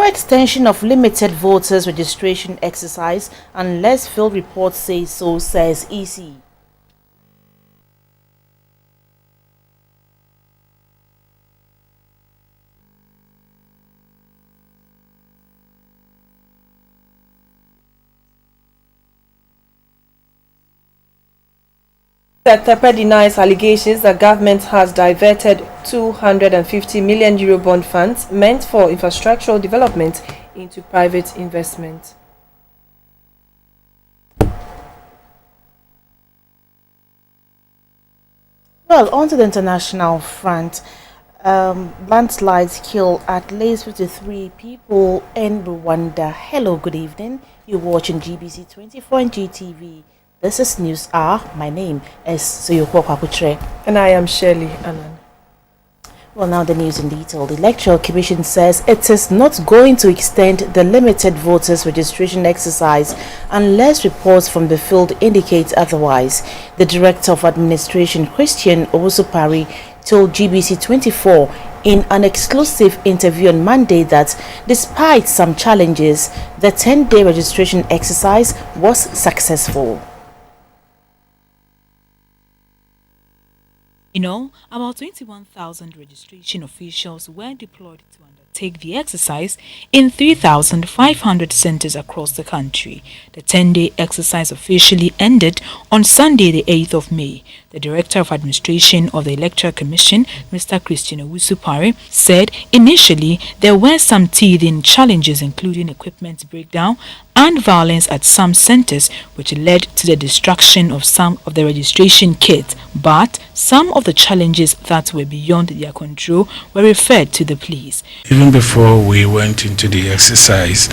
extension of limited voters registration exercise unless field reports say so, says EC. Tepe denies allegations that government has diverted 250 million euro bond funds meant for infrastructural development into private investment. Well, on to the international front. Landslides kill at least 53 people in Rwanda. Hello, good evening. You're watching GBC24 and GTV. This is News Hour. My name is Suyoko Kwakutre. And I am Shirley Annan. Well, now the news in detail. The Electoral Commission says it is not going to extend the limited voters registration exercise unless reports from the field indicate otherwise. The Director of Administration, Christian Owusupari, told GBC24 in an exclusive interview on Monday that despite some challenges, the 10-day registration exercise was successful. In all, about 21,000 registration officials were deployed to undertake the exercise in 3,500 centers across the country. The 10-day exercise officially ended on Sunday, the 8th of May. The Director of Administration of the Electoral Commission, Mr. Christian Owusupari, said initially there were some teething challenges including equipment breakdown and violence at some centers, which led to the destruction of some of the registration kits, but some of the challenges that were beyond their control were referred to the police. Even before we went into the exercise,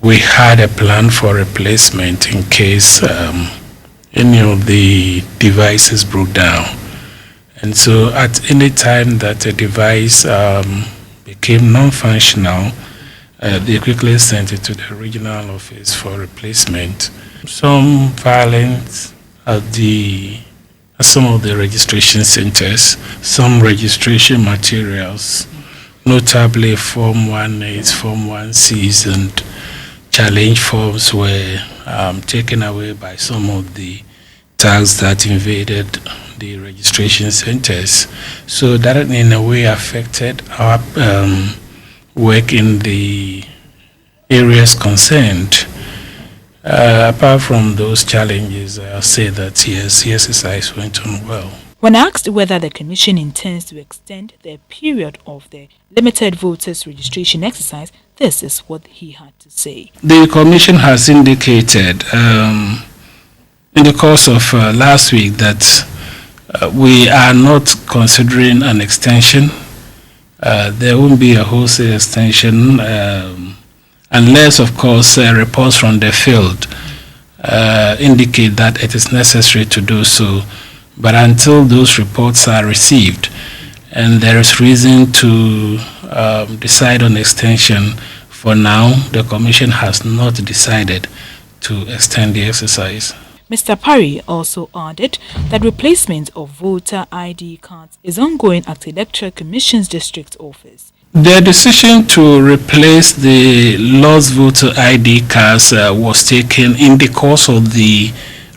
we had a plan for replacement in case any of the devices broke down. And so at any time that a device became non-functional, they quickly sent it to the regional office for replacement. Some violence at some of the registration centers, some registration materials, notably Form 1As, Form 1Cs, and challenge forms were taken away by some of the tags that invaded the registration centers. So that in a way affected our work in the areas concerned. Apart from those challenges, I'll say that yes, the exercise went on well. When asked whether the Commission intends to extend the period of the limited voters registration exercise, this is what he had to say. The Commission has indicated in the course of last week that we are not considering an extension. There won't be a wholesale extension unless, of course, reports from the field indicate that it is necessary to do so. But until those reports are received and there is reason to decide on extension, for now, the Commission has not decided to extend the exercise. Mr. Parry also added that replacement of voter ID cards is ongoing at the Electoral Commission's district office. The decision to replace the lost voter ID cards was taken in the course of the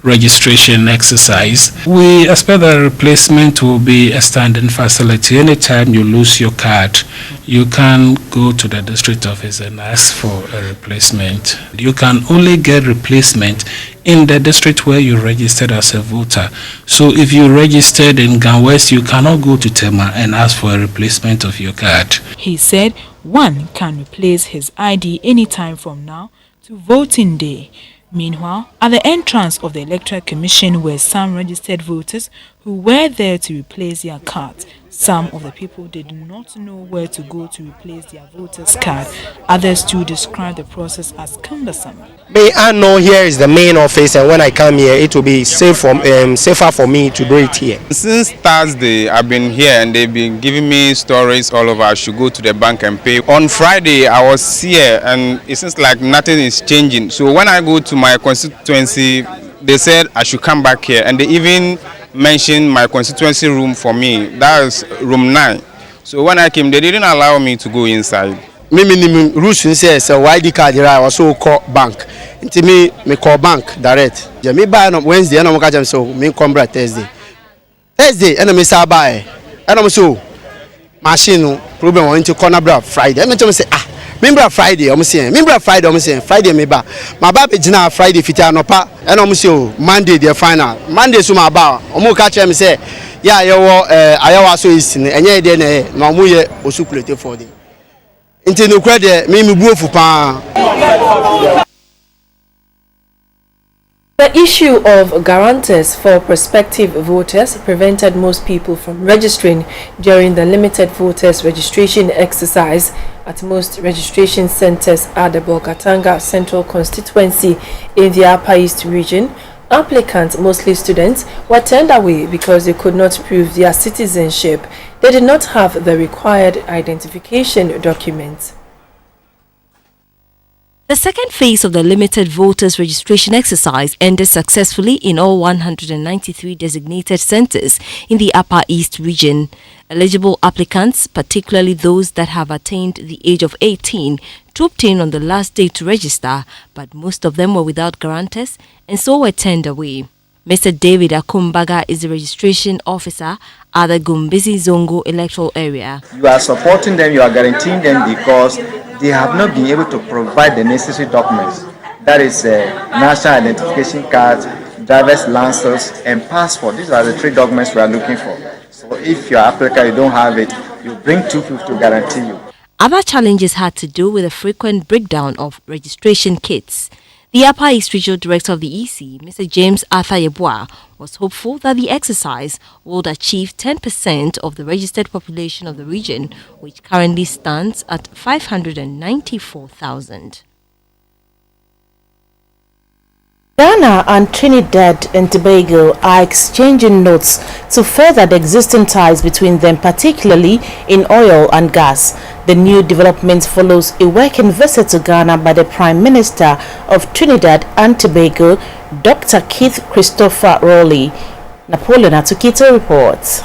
registration exercise. We expect that replacement will be a standing facility. Anytime you lose your card, you can go to the district office and ask for a replacement. You can only get replacement in the district where you registered as a voter. So if you registered in Ganwest, you cannot go to Tema and ask for a replacement of your card. He said one can replace his ID anytime from now to voting day. Meanwhile, at the entrance of the Electoral Commission were some registered voters who were there to replace their cards. Some of the people did not know where to go to replace their voter's card. Others too described the process as cumbersome. I know here is the main office, and when I come here, it will be safer for me to do it here. Since Thursday, I've been here and they've been giving me stories all over. I should go to the bank and pay. On Friday, I was here and it seems like nothing is changing. So when I go to my constituency, they said I should come back here, and they even mentioned my constituency room for me. That is room 9. So when I came, they didn't allow me to go inside. minimum rules says a YD card I also call bank. Into me call bank direct. Yeah, me buy on Wednesday and I'm going so me come back Thursday. Thursday and I miss I buy. And I'm so machine problem on into corner bra Friday. And I say remember Friday I'm saying Friday me ba. My baby jina Friday fit no pa and I'm so Monday the final. Monday so my ba. Omo catch me say yeah you ayawa so is enye dey na omo ye osukulete for day. Into no credit me buofu pa. The issue of guarantors for prospective voters prevented most people from registering during the limited voters registration exercise at most registration centers at the Bolgatanga Central Constituency in the Upper East region. Applicants, mostly students, were turned away because they could not prove their citizenship. They did not have the required identification documents. The second phase of the limited voters registration exercise ended successfully in all 193 designated centers in the Upper East region. Eligible applicants, particularly those that have attained the age of 18, trooped in on the last day to register, but most of them were without guarantors and so were turned away. Mr. David Akumbaga is the registration officer at the Gumbisi Zongo electoral area. You are supporting them, you are guaranteeing them because they have not been able to provide the necessary documents. That is national identification cards, driver's license, and passport. These are the three documents we are looking for. So if you are applicant, you don't have it, you bring two people to guarantee you. Other challenges had to do with the frequent breakdown of registration kits. The Upper East Regional Director of the EC, Mr. James Arthur Yeboah, was hopeful that the exercise would achieve 10% of the registered population of the region, which currently stands at 594,000. Ghana and Trinidad and Tobago are exchanging notes to further the existing ties between them, particularly in oil and gas. The new development follows a working visit to Ghana by the Prime Minister of Trinidad and Tobago, Dr. Keith Christopher Rowley. Napoleon Atukito reports.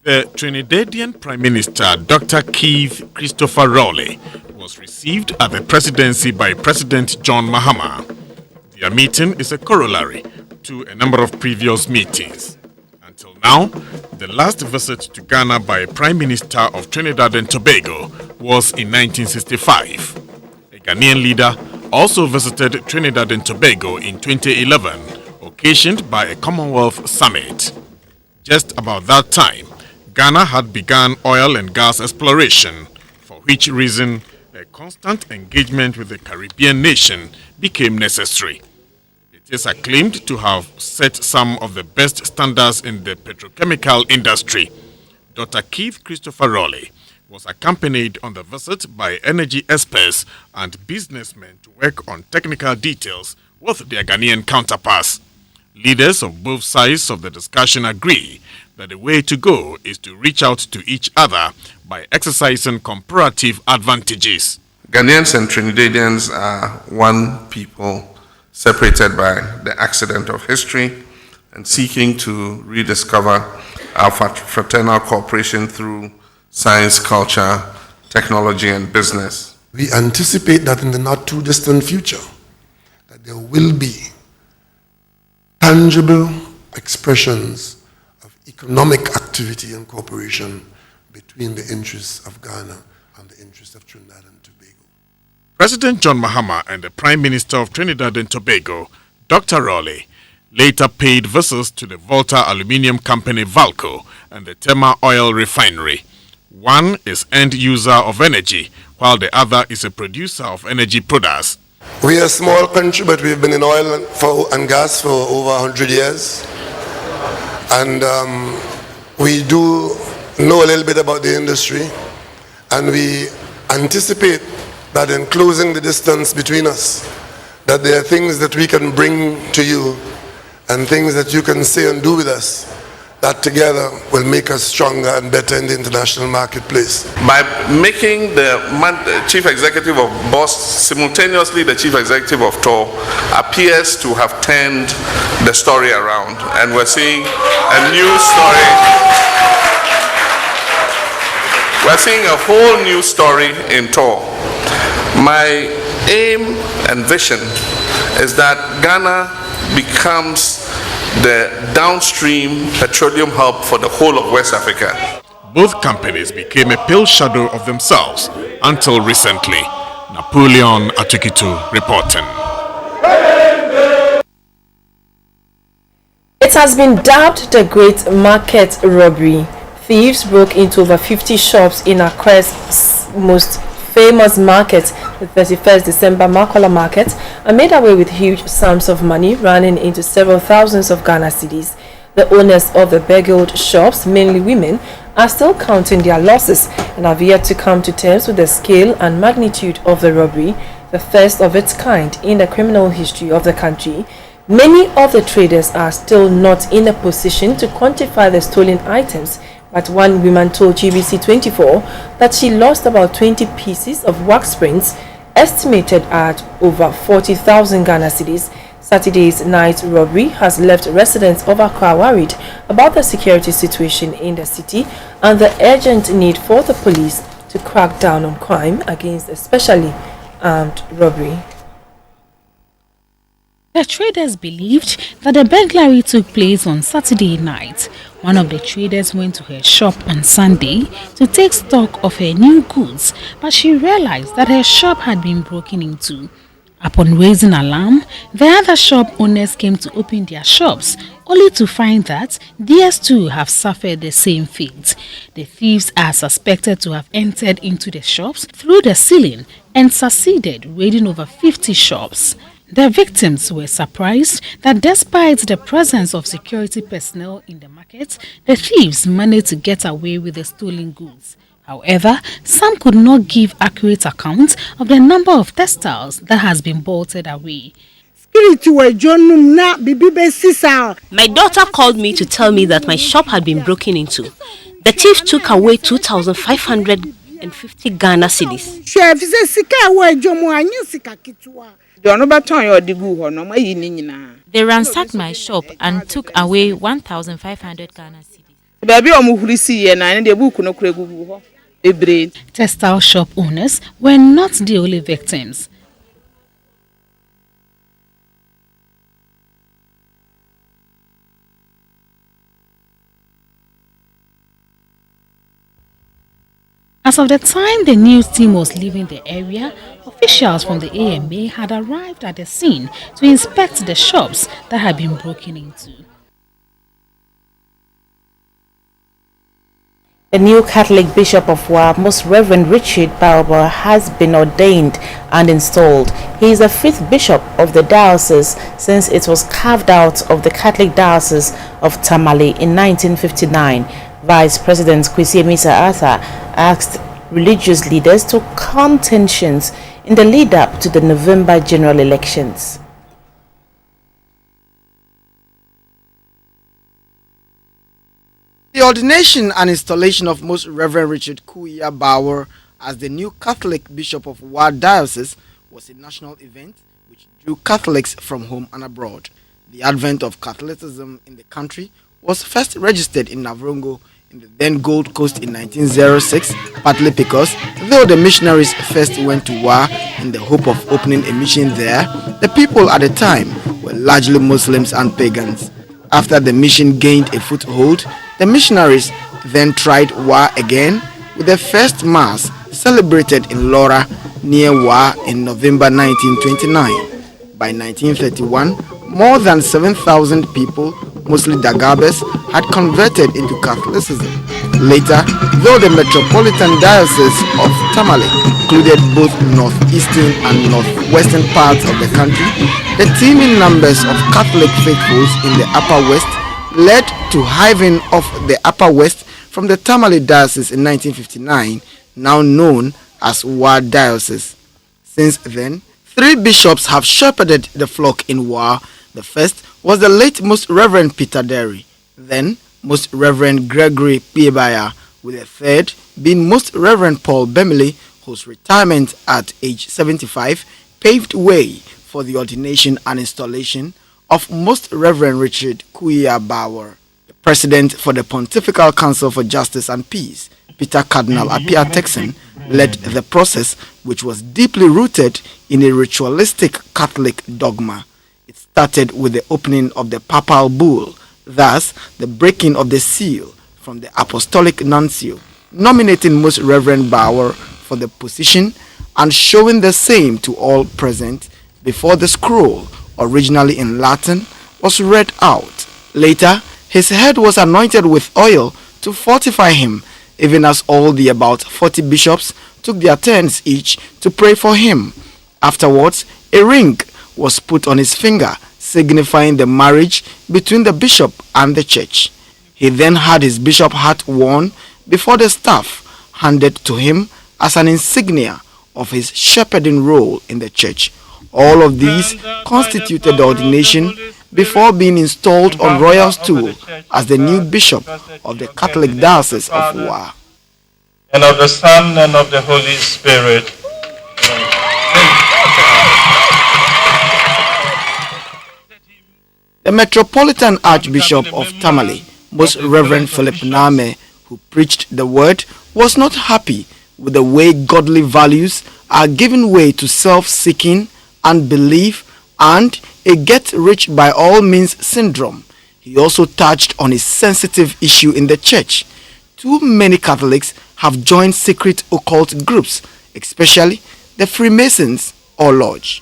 The Trinidadian Prime Minister, Dr. Keith Christopher Rowley, was received at the presidency by President John Mahama. Their meeting is a corollary to a number of previous meetings. Until now, the last visit to Ghana by a Prime Minister of Trinidad and Tobago was in 1965. A Ghanaian leader also visited Trinidad and Tobago in 2011, occasioned by a Commonwealth summit. Just about that time, Ghana had begun oil and gas exploration, for which reason a constant engagement with the Caribbean nation became necessary. It is acclaimed to have set some of the best standards in the petrochemical industry. Dr. Keith Christopher Rowley was accompanied on the visit by energy experts and businessmen to work on technical details with their Ghanaian counterparts. Leaders of both sides of the discussion agree that the way to go is to reach out to each other by exercising comparative advantages. Ghanaians and Trinidadians are one people separated by the accident of history and seeking to rediscover our fraternal cooperation through science, culture, technology, and business. We anticipate that in the not too distant future, that there will be tangible expressions of economic activity and cooperation between the interests of Ghana and the interests of Trinidad and Tobago. President John Mahama and the Prime Minister of Trinidad and Tobago, Dr. Rowley, later paid visits to the Volta Aluminium Company Valco and the Tema Oil Refinery. One is end user of energy, while the other is a producer of energy products. We are a small country, but we've been in oil and gas for over 100 years. And we do know a little bit about the industry. And we anticipate that in closing the distance between us, that there are things that we can bring to you and things that you can say and do with us that together will make us stronger and better in the international marketplace. By making the chief executive of BOSS simultaneously the chief executive of TOR appears to have turned the story around, and we're seeing a new story. We're seeing a whole new story in tow. My aim and vision is that Ghana becomes the downstream petroleum hub for the whole of West Africa. Both companies became a pale shadow of themselves until recently. Napoleon Atukitu reporting. It has been dubbed the Great Market Robbery. Thieves broke into over 50 shops in Accra's most famous market, the 31st December Makola Market, and made away with huge sums of money, running into several thousands of Ghana cedis. The owners of the beguiled shops, mainly women, are still counting their losses and have yet to come to terms with the scale and magnitude of the robbery, the first of its kind in the criminal history of the country. Many of the traders are still not in a position to quantify the stolen items, but one woman told GBC24 that she lost about 20 pieces of wax springs, estimated at over 40,000 Ghana cedis. Saturday's night robbery has left residents of Accra worried about the security situation in the city and the urgent need for the police to crack down on crime against especially armed robbery. The traders believed that the burglary took place on Saturday night. One of the traders went to her shop on Sunday to take stock of her new goods, but she realized that her shop had been broken into. Upon raising alarm, the other shop owners came to open their shops, only to find that theirs too have suffered the same fate. The thieves are suspected to have entered into the shops through the ceiling and succeeded raiding over 50 shops. The victims were surprised that despite the presence of security personnel in the market, the thieves managed to get away with the stolen goods. However, some could not give accurate accounts of the number of textiles that has been bolted away. My daughter called me to tell me that my shop had been broken into. The thief took away 2,550 Ghana cedis. They ransacked my shop and took away 1,500 Ghana cedis. Textile shop owners were not the only victims. As of the time the news team was leaving the area, officials from the AMA had arrived at the scene to inspect the shops that had been broken into. The new Catholic Bishop of Wa, Most Reverend Richard Balba, has been ordained and installed. He is the 5th bishop of the diocese since it was carved out of the Catholic Diocese of Tamale in 1959. Vice President Kwesi Arthur asked religious leaders to calm tensions in the lead-up to the November general elections. The ordination and installation of Most Reverend Richard Kuya Bauer as the new Catholic Bishop of Wa Diocese was a national event which drew Catholics from home and abroad. The advent of Catholicism in the country was first registered in Navrongo in the then Gold Coast in 1906, partly because, though the missionaries first went to Wa in the hope of opening a mission there, the people at the time were largely Muslims and pagans. After the mission gained a foothold, the missionaries then tried Wa again with the first mass celebrated in Lora near Wa in November 1929. By 1931, more than 7,000 people, mostly Dagabes, had converted into Catholicism. Later, though the Metropolitan Diocese of Tamale included both northeastern and northwestern parts of the country, the teeming numbers of Catholic faithfuls in the Upper West led to hiving off the Upper West from the Tamale Diocese in 1959, now known as Wa Diocese. Since then, 3 bishops have shepherded the flock in Wa. The first was the late Most Reverend Peter Derry, then Most Reverend Gregory Piebaya, with the third being Most Reverend Paul Bemley, whose retirement at age 75 paved way for the ordination and installation of Most Reverend Richard Kuya Bauer. The president for the Pontifical Council for Justice and Peace, Peter Cardinal Apia Texan, led the process, which was deeply rooted in a ritualistic Catholic dogma. It started with the opening of the papal bull, thus the breaking of the seal from the apostolic nuncio, nominating Most Reverend Bauer for the position and showing the same to all present before the scroll, originally in Latin, was read out. Later, his head was anointed with oil to fortify him, even as all the about 40 bishops took their turns each to pray for him. Afterwards, a ring was put on his finger, signifying the marriage between the bishop and the church. He then had his bishop hat worn before the staff handed to him as an insignia of his shepherding role in the church. All of these constituted the ordination before being installed on royal stool as the new bishop of the Catholic Diocese of Wa. And of the Son and of the Holy Spirit. The Metropolitan Archbishop of Tamale, Most Reverend Philip Name, who preached the word, was not happy with the way godly values are giving way to self-seeking, unbelief, and a get-rich-by-all-means syndrome. He also touched on a sensitive issue in the church. Too many Catholics have joined secret occult groups, especially the Freemasons or Lodge.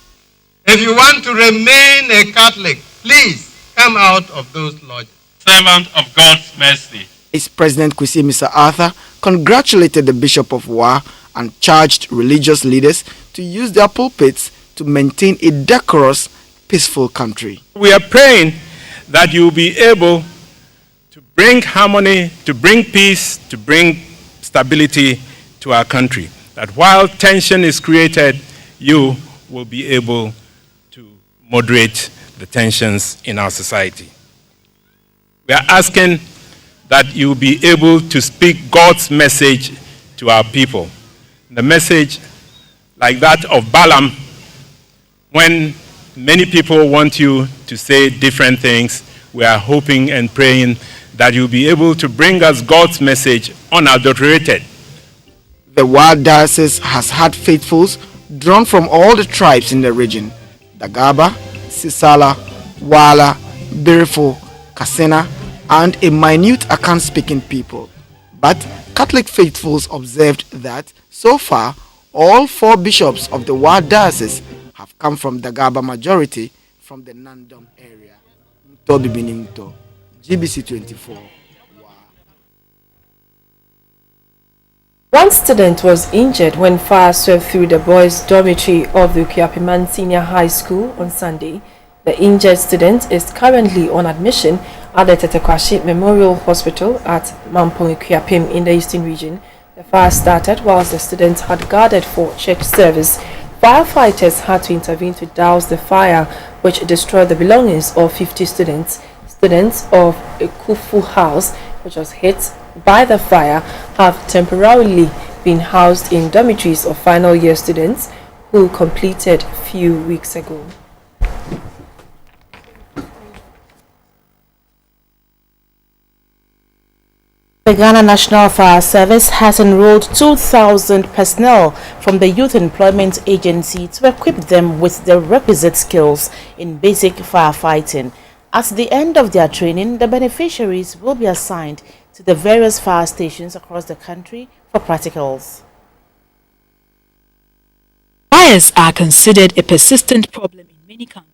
If you want to remain a Catholic, please come out of those lodges. Servant of God's mercy. Its President Kwesi Mr. Arthur congratulated the Bishop of Wa and charged religious leaders to use their pulpits to maintain a decorous, peaceful country. We are praying that you will be able to bring harmony, to bring peace, to bring stability to our country. That while tension is created, you will be able to moderate the tensions in our society. We are asking that you will be able to speak God's message to our people. The message like that of Balaam, when many people want you to say different things, we are hoping and praying that you'll be able to bring us God's message unadulterated. The Wa Diocese has had faithfuls drawn from all the tribes in the region: Dagaba, Sisala, Wala, Birifo, Kasena, and a minute Akan-speaking people. But Catholic faithfuls observed that, so far, all 4 bishops of the Wa Diocese have come from Dagaba, majority from the Nandom area. GBC24. One student was injured when fire swept through the boys' dormitory of the Ukiapiman Senior High School on Sunday. The injured student is currently on admission at the Tetekwashi Memorial Hospital at Mampong Ukiapim in the Eastern Region. The fire started whilst the students had gathered for church service. Firefighters had to intervene to douse the fire, which destroyed the belongings of 50 students. Students of a Kufu house, which was hit by the fire, have temporarily been housed in dormitories of final year students who completed few weeks ago. The Ghana National Fire Service has enrolled 2,000 personnel from the Youth Employment Agency to equip them with the requisite skills in basic firefighting. At the end of their training, the beneficiaries will be assigned to the various fire stations across the country for practicals. Fires are considered a persistent problem in many countries.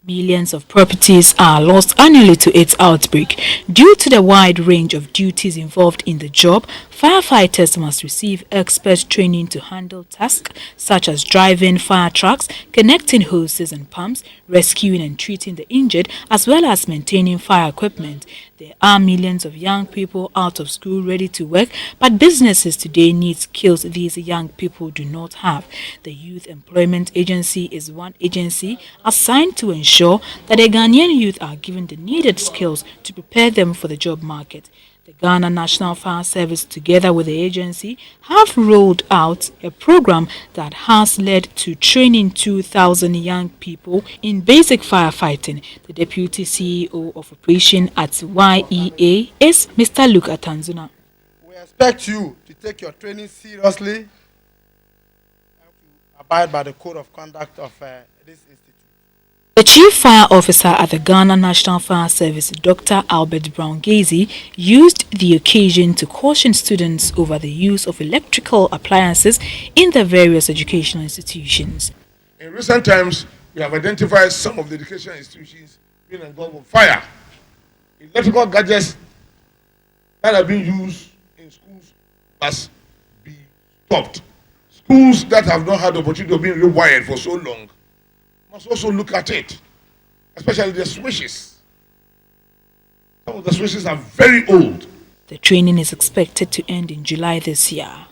Millions of properties are lost annually to its outbreak. Due to the wide range of duties involved in the job, firefighters must receive expert training to handle tasks such as driving fire trucks, connecting hoses and pumps, rescuing and treating the injured, as well as maintaining fire equipment. There are millions of young people out of school ready to work, but businesses today need skills these young people do not have. The Youth Employment Agency is one agency assigned to ensure that the Ghanaian youth are given the needed skills to prepare them for the job market. The Ghana National Fire Service, together with the agency, have rolled out a program that has led to training 2,000 young people in basic firefighting. The Deputy CEO of Operation at YEA is Mr. Luke Atanzuna. We are expect you to take your training seriously and to abide by the code of conduct of this institute. The Chief Fire Officer at the Ghana National Fire Service, Dr. Albert Brown Gazy, used the occasion to caution students over the use of electrical appliances in the various educational institutions. In recent times, we have identified some of the educational institutions being involved with fire. Electrical gadgets that are being used in schools must be stopped. Schools that have not had the opportunity of being rewired for so long must also look at it, especially the switches. Some of the switches are very old. The training is expected to end in July this year.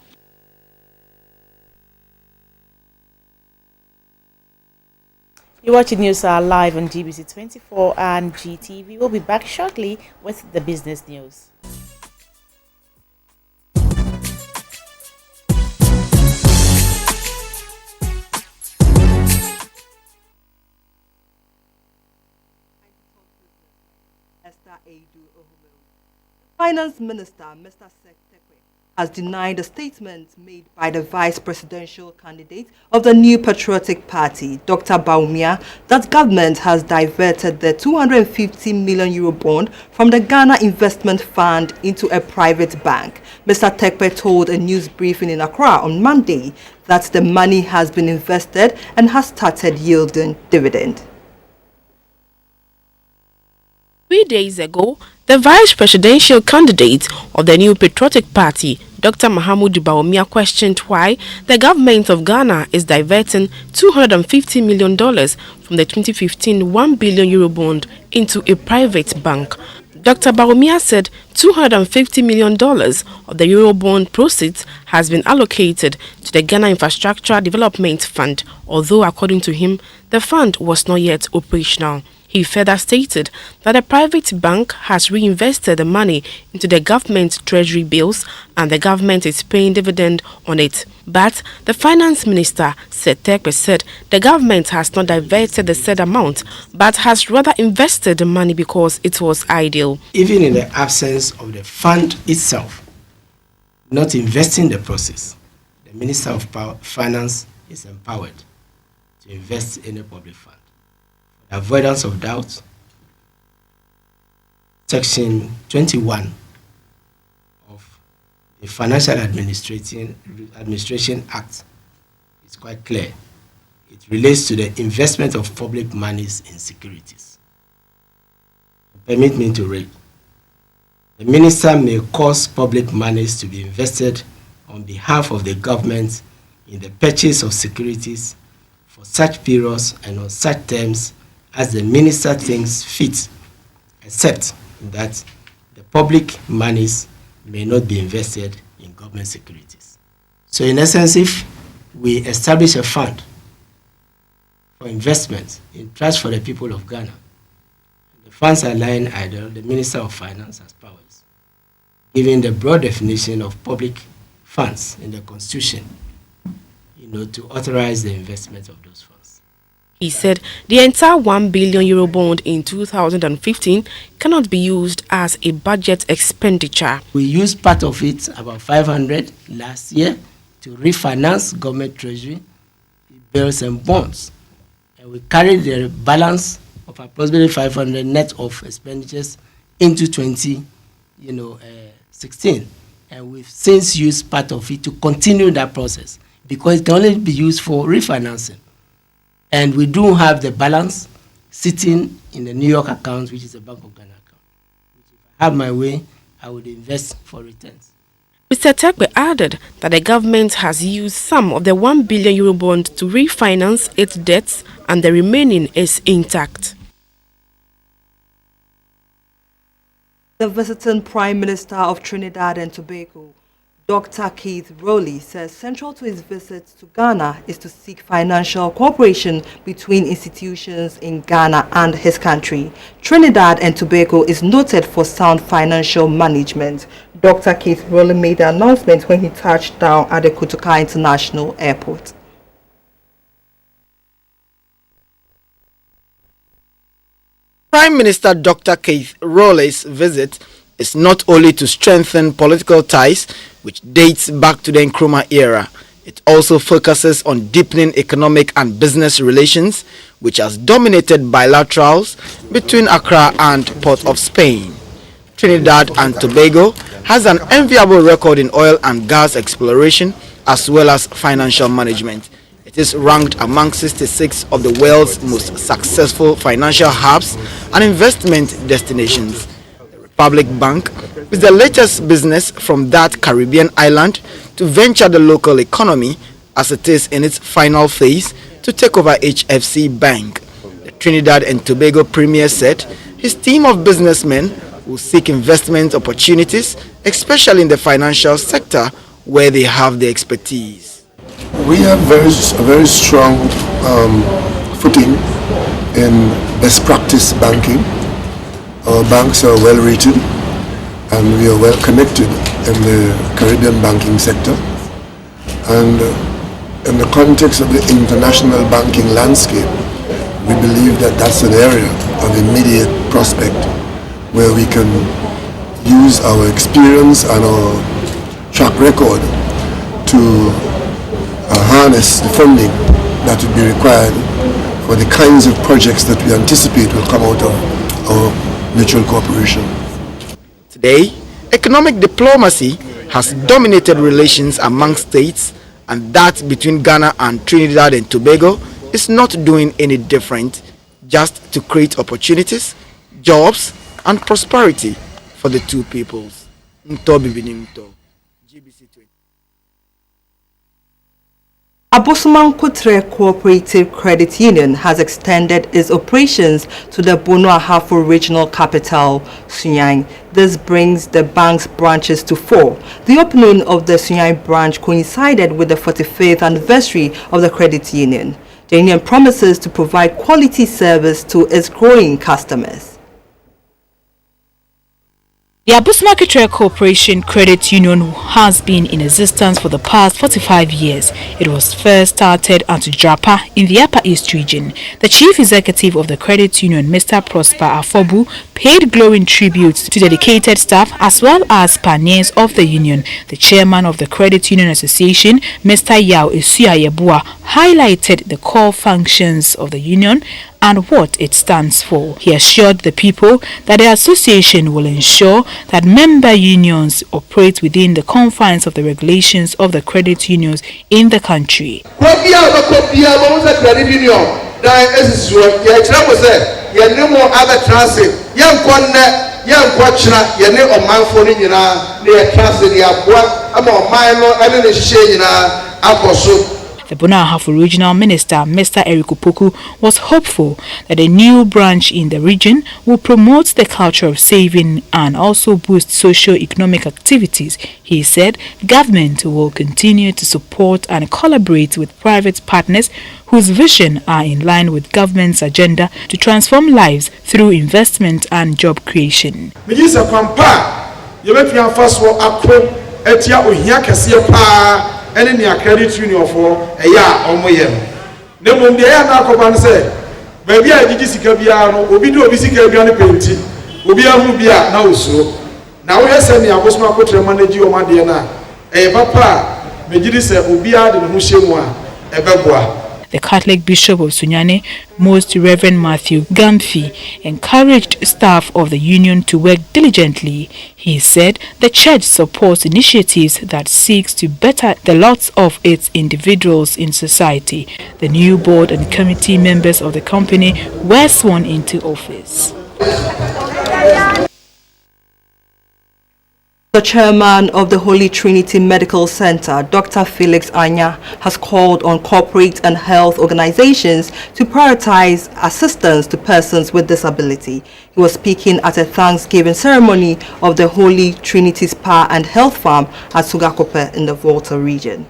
You're watching news live on GBC24 and GTV. We'll be back shortly with the business news. Finance Minister Mr. Tekwe has denied the statement made by the vice presidential candidate of the New Patriotic Party, Dr. Bawumia, that government has diverted the €250 million bond from the Ghana Investment Fund into a private bank. Mr. Tekwe told a news briefing in Accra on Monday that the money has been invested and has started yielding dividend. 3 days ago, the vice presidential candidate of the New Patriotic Party, Dr. Mahamudu Bawumia, questioned why the government of Ghana is diverting $250 million from the 2015 €1 billion bond into a private bank. Dr. Bawumia said $250 million of the Eurobond proceeds has been allocated to the Ghana Infrastructure Development Fund, although according to him, the fund was not yet operational. He further stated that the private bank has reinvested the money into the government treasury bills and the government is paying dividend on it. But the finance minister, Tekwe, said the government has not diverted the said amount but has rather invested the money because it was ideal. Even in the absence of the fund itself, not investing the process, the Minister of Finance is empowered to invest in a public fund. Avoidance of doubt, Section 21 of the Financial Administration Act is quite clear. It relates to the investment of public monies in securities. Permit me to read. The minister may cause public monies to be invested on behalf of the government in the purchase of securities for such periods and on such terms as the minister thinks fit, except that the public monies may not be invested in government securities. So in essence, if we establish a fund for investment in trust for the people of Ghana, the funds are lying idle, the Minister of Finance has powers, given the broad definition of public funds in the Constitution, to authorize the investment of those funds. He said the entire €1 billion bond in 2015 cannot be used as a budget expenditure. We used part of it, about 500 last year, to refinance government treasury bills and bonds. And we carried the balance of approximately 500 net of expenditures into 2016. And we've since used part of it to continue that process because it can only be used for refinancing. And we do have the balance sitting in the New York account, which is a Bank of Ghana account. Which if I have my way, I would invest for returns. Mr. Tekwe added that the government has used some of the €1 billion bond to refinance its debts and the remaining is intact. The visiting Prime Minister of Trinidad and Tobago, Dr. Keith Rowley, says central to his visit to Ghana is to seek financial cooperation between institutions in Ghana and his country. Trinidad and Tobago is noted for sound financial management. Dr. Keith Rowley made the announcement when he touched down at the Kotoka International Airport. Prime Minister Dr. Keith Rowley's visit is not only to strengthen political ties, which dates back to the Nkrumah era. It also focuses on deepening economic and business relations, which has dominated bilaterals between Accra and Port of Spain. Trinidad and Tobago has an enviable record in oil and gas exploration as well as financial management. It is ranked among 66 of the world's most successful financial hubs and investment destinations. The Republic Bank is the latest business from that Caribbean island to venture the local economy as it is in its final phase to take over HFC Bank. The Trinidad and Tobago Premier said his team of businessmen will seek investment opportunities, especially in the financial sector where they have the expertise. We have a very strong footing in best practice banking. Our banks are well rated and we are well connected in the Caribbean banking sector. And in the context of the international banking landscape, we believe that that's an area of immediate prospect where we can use our experience and our track record to harness the funding that would be required for the kinds of projects that we anticipate will come out of our mutual cooperation. Today, economic diplomacy has dominated relations among states, and that between Ghana and Trinidad and Tobago is not doing any different, just to create opportunities, jobs, and prosperity for the two peoples. GBC24. Abosuman Kutre Cooperative Credit Union has extended its operations to the Bono Ahafo regional capital, Sunyani. This brings the bank's branches to 4. The opening of the Sunyani branch coincided with the 45th anniversary of the credit union. The union promises to provide quality service to its growing customers. The Abosuman Kutre Corporation Credit Union has been in existence for the past 45 years. It was first started at Japa in the Upper East region. The chief executive of the credit union, Mr. Prosper Afobu, paid glowing tributes to dedicated staff as well as pioneers of the union. The chairman of the Credit Union Association, Mr. Yao Esuyayebua, highlighted the core functions of the union and what it stands for. He assured the people that the association will ensure that member unions operate within the confines of the regulations of the credit unions in the country. The Bono Ahafo Regional Minister, Mr. Eric Opoku, was hopeful that a new branch in the region will promote the culture of saving and also boost socio-economic activities. He said government will continue to support and collaborate with private partners whose vision are in line with government's agenda to transform lives through investment and job creation. Any near credit union for a year or more. Nemo the air narcoman said, Baby, I did this Cabiano, Obido Bisicabian painting, Ubia Mubia, now so. Now we are sending a Bosma Cotra manager of Madiana, a papa, Medis, Ubia, and Mushemwa, a Babua. The Catholic Bishop of Sunyani, Most Reverend Matthew Gamfi, encouraged staff of the union to work diligently. He said the church supports initiatives that seeks to better the lots of its individuals in society. The new board and committee members of the company were sworn into office. The chairman of the Holy Trinity Medical Center, Dr. Felix Anya, has called on corporate and health organizations to prioritize assistance to persons with disability. He was speaking at a Thanksgiving ceremony of the Holy Trinity Spa and Health Farm at Sugakope in the Volta region.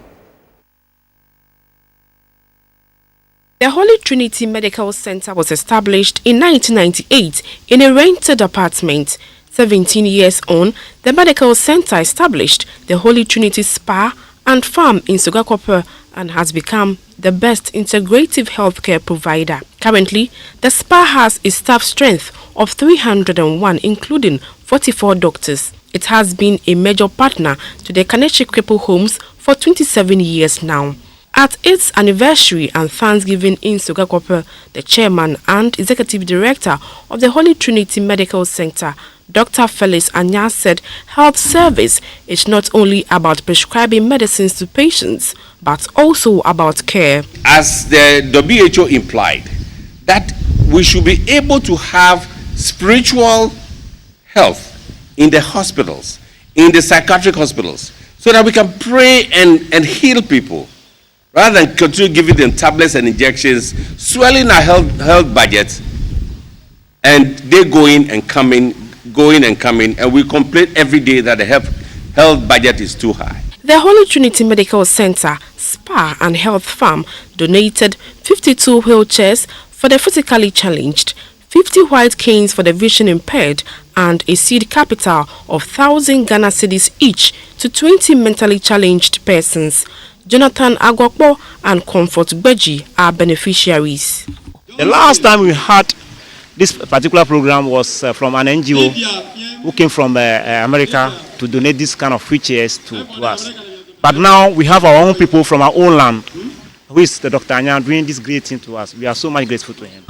The Holy Trinity Medical Center was established in 1998 in a rented apartment. 17 years on, the medical center established the Holy Trinity Spa and Farm in Sugakope and has become the best integrative healthcare provider. Currently, the spa has a staff strength of 301, including 44 doctors. It has been a major partner to the Kaneshi Cripple Homes for 27 years now. At its anniversary and Thanksgiving in Sogakope, the chairman and executive director of the Holy Trinity Medical Center, Dr. Felix Anya, said health service is not only about prescribing medicines to patients, but also about care. As the WHO implied, that we should be able to have spiritual health in the hospitals, in the psychiatric hospitals, so that we can pray and heal people, rather than continue giving them tablets and injections, swelling our health budgets, and they going and coming, and we complain every day that the health budget is too high. The Holy Trinity Medical Center, Spa and Health Farm donated 52 wheelchairs for the physically challenged, 50 white canes for the vision impaired, and a seed capital of 1,000 Ghana cedis each to 20 mentally challenged persons. Jonathan Agwakpo and Comfort Beji are beneficiaries. The last time we had this particular program was from an NGO who came from America to donate this kind of wheelchairs to us. But now we have our own people from our own land, who is the Dr. Anya, doing this great thing to us. We are so much grateful to him.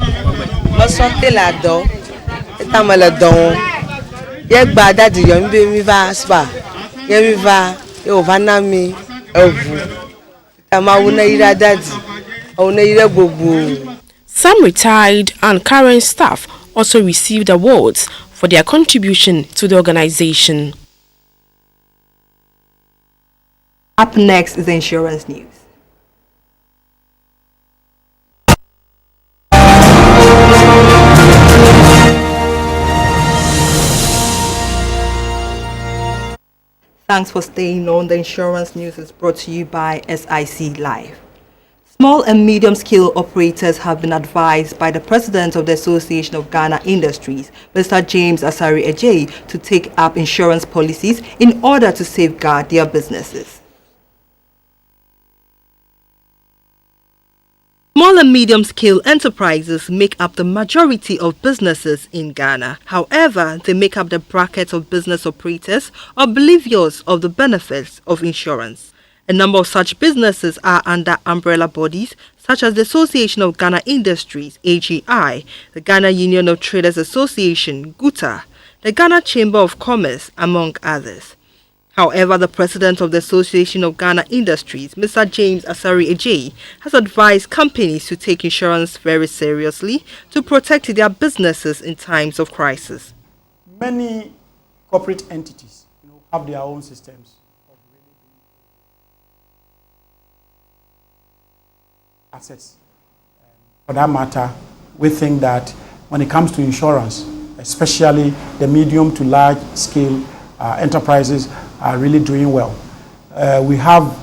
Some retired and current staff also received awards for their contribution to the organization. Up next is the insurance news. Thanks for staying on. The insurance news is brought to you by SIC Life. Small and medium-scale operators have been advised by the President of the Association of Ghana Industries, Mr. James Asari Ejay, to take up insurance policies in order to safeguard their businesses. Small and medium-scale enterprises make up the majority of businesses in Ghana. However, they make up the bracket of business operators oblivious of the benefits of insurance. A number of such businesses are under umbrella bodies such as the Association of Ghana Industries, AGI, the Ghana Union of Traders Association, GUTA, the Ghana Chamber of Commerce, among others. However, the president of the Association of Ghana Industries, Mr. James Asari Ejay, has advised companies to take insurance very seriously to protect their businesses in times of crisis. Many corporate entities have their own systems of assets. For that matter, we think that when it comes to insurance, especially the medium to large scale enterprises are really doing well. We have,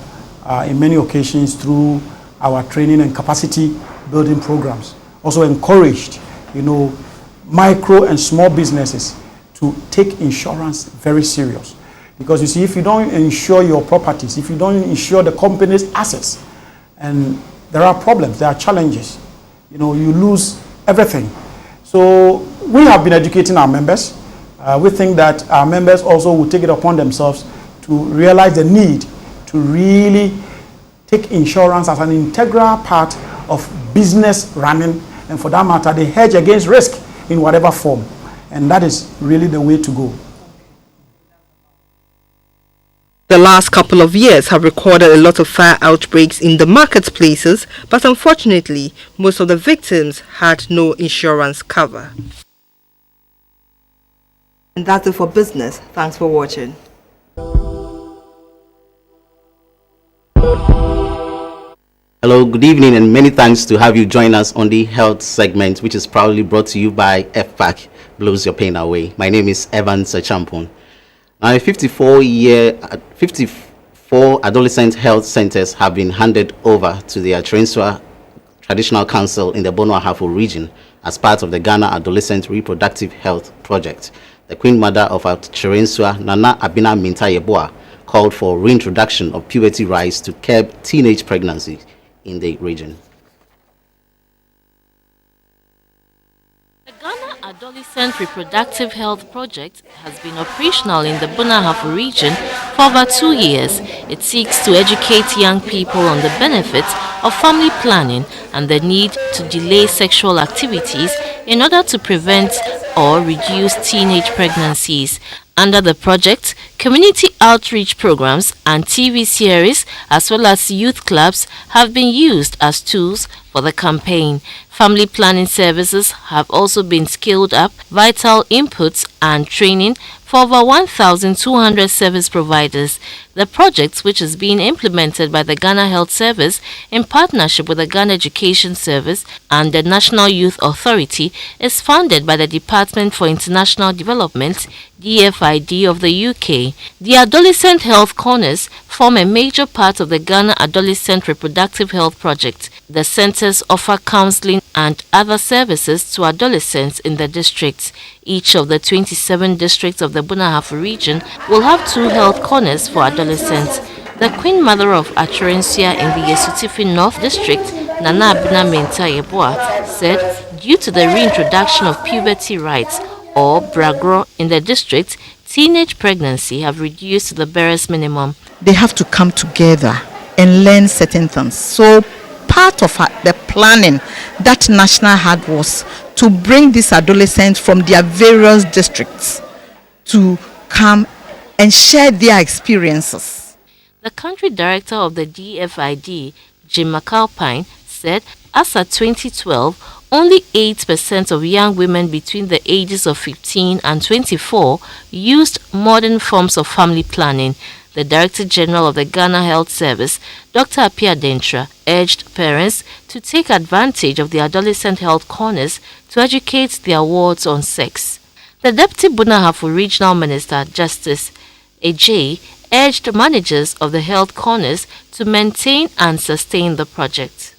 in many occasions, through our training and capacity building programs, also encouraged, micro and small businesses to take insurance very serious. Because you see, if you don't insure your properties, if you don't insure the company's assets, and there are problems, there are challenges, you lose everything. So we have been educating our members. We think that our members also will take it upon themselves to realize the need to really take insurance as an integral part of business running, and for that matter, they hedge against risk in whatever form. And that is really the way to go. The last couple of years have recorded a lot of fire outbreaks in the marketplaces, but unfortunately, most of the victims had no insurance cover. And that's it for business. Thanks for watching. Hello, good evening, and many thanks to have you join us on the health segment, which is proudly brought to you by FPAC, Blows Your Pain Away. My name is Evan Sechampon. Now, 54 adolescent health centers have been handed over to the Cherenswa Traditional Council in the Bono Ahafo region as part of the Ghana Adolescent Reproductive Health Project. The Queen Mother of Cherenswa, Nana Abina Mintayeboa, called for reintroduction of puberty rights to curb teenage pregnancy in the region. The Ghana Adolescent Reproductive Health Project has been operational in the Bunahafu region for over 2 years. It seeks to educate young people on the benefits of family planning and the need to delay sexual activities in order to prevent or reduce teenage pregnancies. Under the project, community outreach programs and TV series as well as youth clubs have been used as tools for the campaign. Family planning services have also been scaled up, vital inputs and training for over 1,200 service providers. The project, which is being implemented by the Ghana Health Service in partnership with the Ghana Education Service and the National Youth Authority, is funded by the Department for International Development, DFID of the UK. The Adolescent Health Corners form a major part of the Ghana Adolescent Reproductive Health Project. The centers offer counseling and other services to adolescents in the districts. Each of the 27 districts of the Bunahafu region will have 2 health corners for adolescents. The Queen Mother of Acherensia in the Yesutifi North District, Nana Abina Menta Yeboah, said due to the reintroduction of puberty rights or bragro in the district, teenage pregnancy have reduced to the barest minimum. They have to come together and learn certain things. So part of the planning that National had was to bring these adolescents from their various districts to come and share their experiences. The country director of the DFID, Jim McAlpine, said as at 2012, only 8% of young women between the ages of 15 and 24 used modern forms of family planning. The Director General of the Ghana Health Service, Dr. Apia Dentra, urged parents to take advantage of the adolescent health corners to educate their wards on sex. The Deputy Bunahafu Regional Minister, Justice Ajay, urged managers of the health corners to maintain and sustain the project.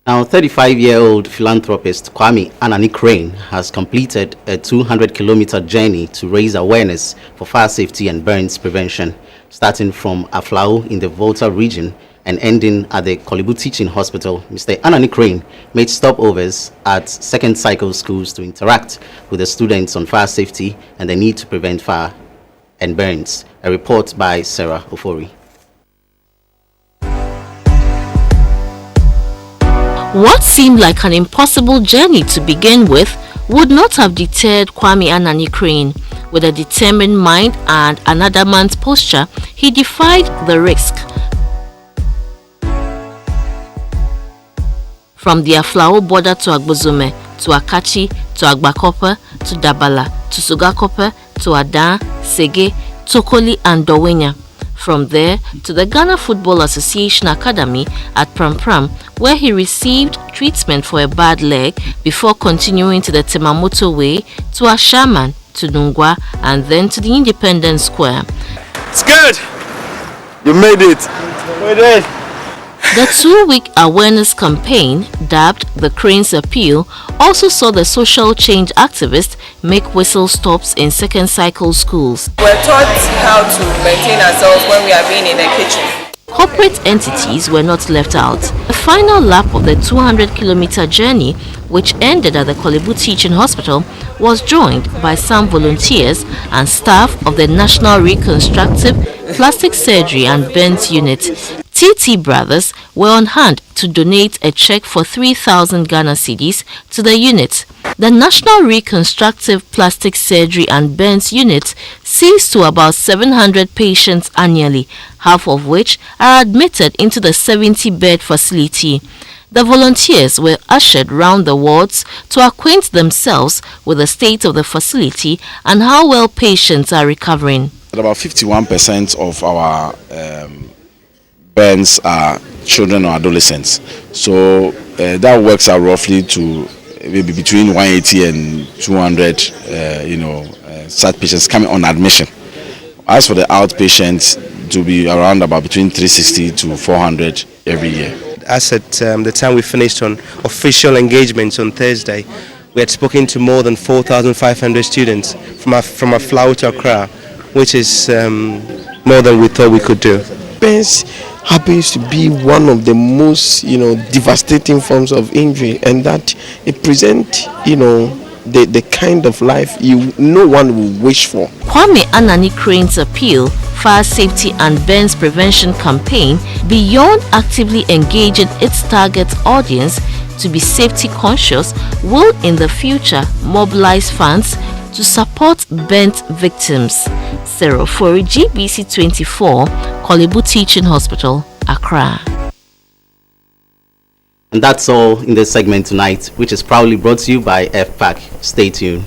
Now, 35-year-old philanthropist Kwame Anani Crane has completed a 200-kilometer journey to raise awareness for fire safety and burns prevention, starting from Aflao in the Volta region and ending at the Kolibu Teaching Hospital. Mr. Anani Crane made stopovers at second cycle schools to interact with the students on fire safety and the need to prevent fire and burns. A report by Sarah Ofori. What seemed like an impossible journey to begin with would not have deterred Kwame Anani Crane. With a determined mind and an adamant posture, he defied the risk. From the Aflao border to Agbozume, to Akachi, to Agbakope, to Dabala, to Sugakope, to Adan, Sege, Tokoli and Dowenya. From there to the Ghana Football Association Academy at Pram, where he received treatment for a bad leg before continuing to the Temamoto Way, to Ashaman, to Nungwa, and then to the Independence Square. It's good! You made it! We did! The 2-week awareness campaign, dubbed the Crane's Appeal, also saw the social change activists make whistle stops in second cycle schools. We're taught how to maintain ourselves when we are being in the kitchen. Corporate entities were not left out. The final lap of the 200-kilometer journey, which ended at the Kolibu Teaching Hospital, was joined by some volunteers and staff of the National Reconstructive Plastic Surgery and Burns Unit. TT Brothers were on hand to donate a check for 3,000 Ghana cedis to the unit. The National Reconstructive Plastic Surgery and Burns Unit sees to about 700 patients annually, half of which are admitted into the 70-bed facility. The volunteers were ushered round the wards to acquaint themselves with the state of the facility and how well patients are recovering. About 51% of our burns are children or adolescents. So that works out roughly to maybe between 180 and 200, such patients coming on admission. As for the outpatients, to be around about between 360 to 400 every year. As at the time we finished on official engagements on Thursday, we had spoken to more than 4,500 students from Aflao to Accra, which is more than we thought we could do. Burns happens to be one of the most, devastating forms of injury, and that it presents, the kind of life no one will wish for. Kwame Anani Crane's appeal, fire safety and burns prevention campaign, beyond actively engaging its target audience to be safety conscious, will in the future mobilize funds to support burnt victims. Sarah Fori, GBC24, Kolebu Teaching Hospital, Accra. And that's all in this segment tonight, which is proudly brought to you by FPAC. Stay tuned.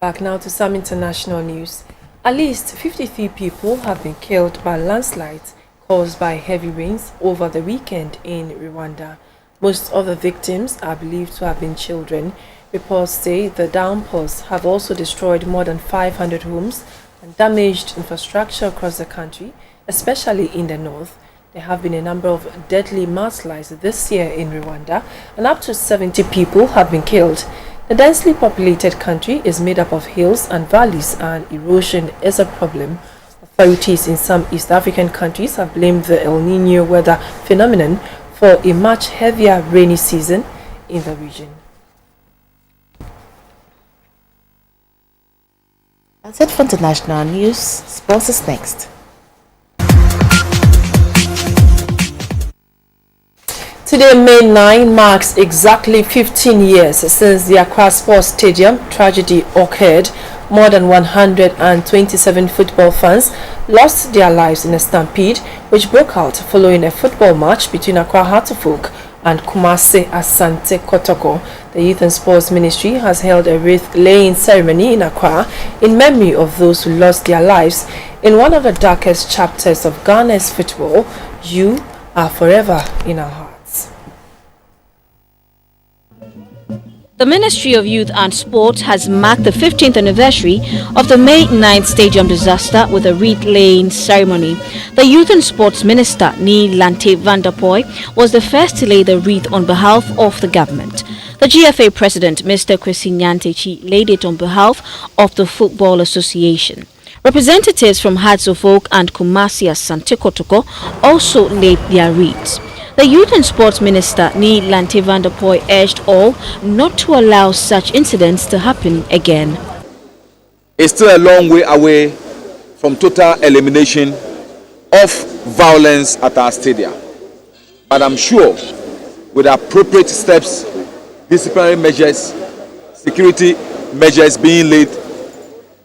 Back now to some international news. At least 53 people have been killed by landslides caused by heavy rains over the weekend in Rwanda. Most of the victims are believed to have been children. Reports say the downpours have also destroyed more than 500 homes and damaged infrastructure across the country, especially in the north. There have been a number of deadly mudslides this year in Rwanda, and up to 70 people have been killed. The densely populated country is made up of hills and valleys, and erosion is a problem. Authorities in some East African countries have blamed the El Niño weather phenomenon for a much heavier rainy season in the region. That's it for international news. Sponsors next. Today, May 9, marks exactly 15 years since the Accra Sports Stadium tragedy occurred. More than 127 football fans lost their lives in a stampede which broke out following a football match between Accra Heart of Oak and Kumasi Asante Kotoko. The Youth and Sports Ministry has held a wreath-laying ceremony in Accra in memory of those who lost their lives in one of the darkest chapters of Ghana's football. You are forever in our hearts. The Ministry of Youth and Sport has marked the 15th anniversary of the May 9th stadium disaster with a wreath-laying ceremony. The Youth and Sports Minister, Ni Lante van der Poy, was the first to lay the wreath on behalf of the government. The GFA President, Mr. Kwesi Nyantechi, laid it on behalf of the Football Association. Representatives from Hearts of Oak and Kumasi Asante Kotoko also laid their wreaths. The Youth and Sports Minister, Ni Lante van der Poy, urged all not to allow such incidents to happen again. It's still a long way away from total elimination of violence at our stadium. But I'm sure with appropriate steps, disciplinary measures, security measures being laid,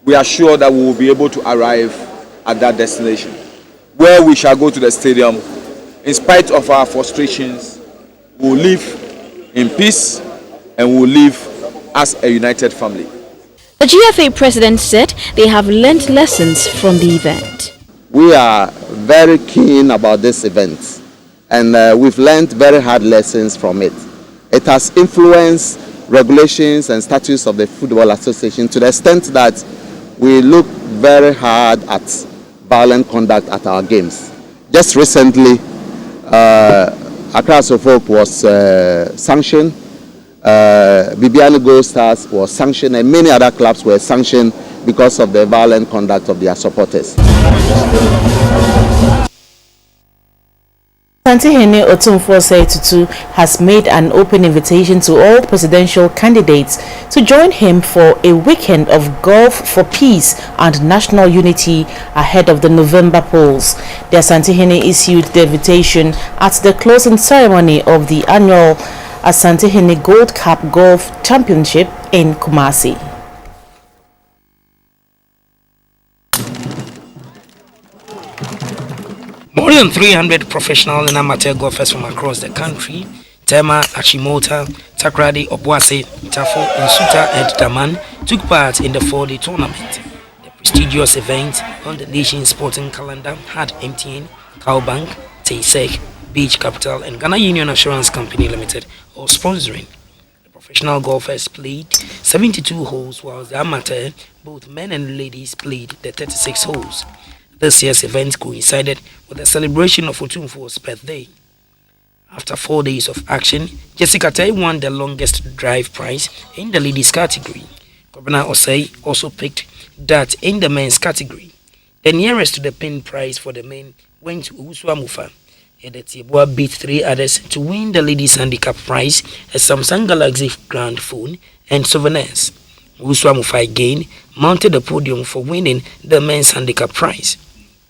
we are sure that we will be able to arrive at that destination, where we shall go to the stadium. In spite of our frustrations, we will live in peace and we will live as a united family. The GFA president said they have learned lessons from the event. We are very keen about this event, and we've learned very hard lessons from it. It has influenced regulations and statutes of the Football Association to the extent that we look very hard at violent conduct at our games. Just recently, Accra Suffolk was sanctioned, Bibiani Gold Stars was sanctioned, and many other clubs were sanctioned because of the violent conduct of their supporters. Santihene Otumfuose Tutu has made an open invitation to all presidential candidates to join him for a weekend of golf for peace and national unity ahead of the November polls. The Santihene issued the invitation at the closing ceremony of the annual Santihene Gold Cup Golf Championship in Kumasi. More than 300 professional and amateur golfers from across the country, Tema, Achimota, Takrady, Obwase, Tafo, Nsuta, and Daman, took part in the 4-day tournament. The prestigious event on the nation's sporting calendar had MTN, Cowbank, Teisek, Beach Capital, and Ghana Union Assurance Company Limited all sponsoring. The professional golfers played 72 holes, while the amateur, both men and ladies, played the 36 holes. This year's event coincided with the celebration of Otumfuo's birthday. After 4 days of action, Jessica Tay won the longest drive prize in the ladies category. Governor Osei also picked that in the men's category. The nearest to the pin prize for the men went to Uswa Mufa. Edetieboa beat 3 others to win the ladies handicap prize, a Samsung Galaxy Grand phone and souvenirs. Uswa Mufa again mounted the podium for winning the men's handicap prize.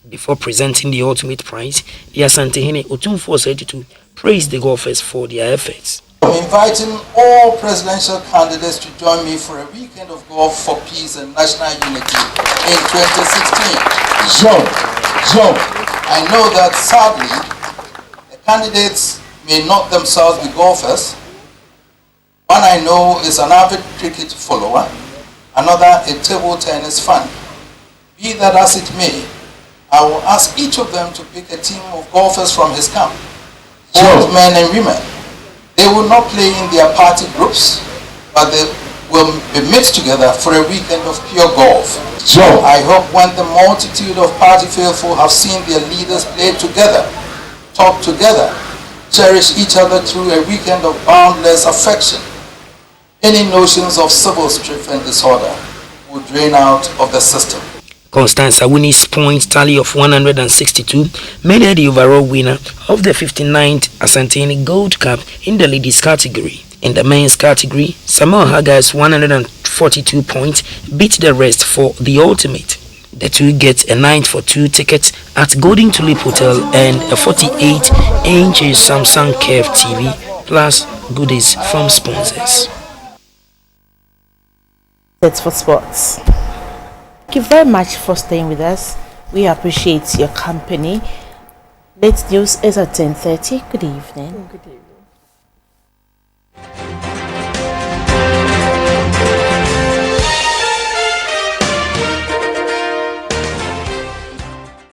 Before presenting the ultimate prize, the Asantehene Otumfuo Sejutu praised the golfers for their efforts. I'm inviting all presidential candidates to join me for a weekend of golf for peace and national unity in 2016. I know that sadly, the candidates may not themselves be golfers. One I know is an avid cricket follower, another a table tennis fan. Be that as it may, I will ask each of them to pick a team of golfers from his camp, both men and women. They will not play in their party groups, but they will be mixed together for a weekend of pure golf. I hope when the multitude of party faithful have seen their leaders play together, talk together, cherish each other through a weekend of boundless affection, any notions of civil strife and disorder will drain out of the system. Constance Awuni's point tally of 162 made her the overall winner of the 59th Asantehene Gold Cup in the ladies category. In the men's category, Samuel Haggar's 142 points beat the rest for the ultimate. The two get a 9 for 2 tickets at Golden Tulip Hotel and a 48-inch Samsung Curve TV plus goodies from sponsors. That's for sports. Thank you very much for staying with us. We appreciate your company. Late news is at 10:30. Good evening. Good evening.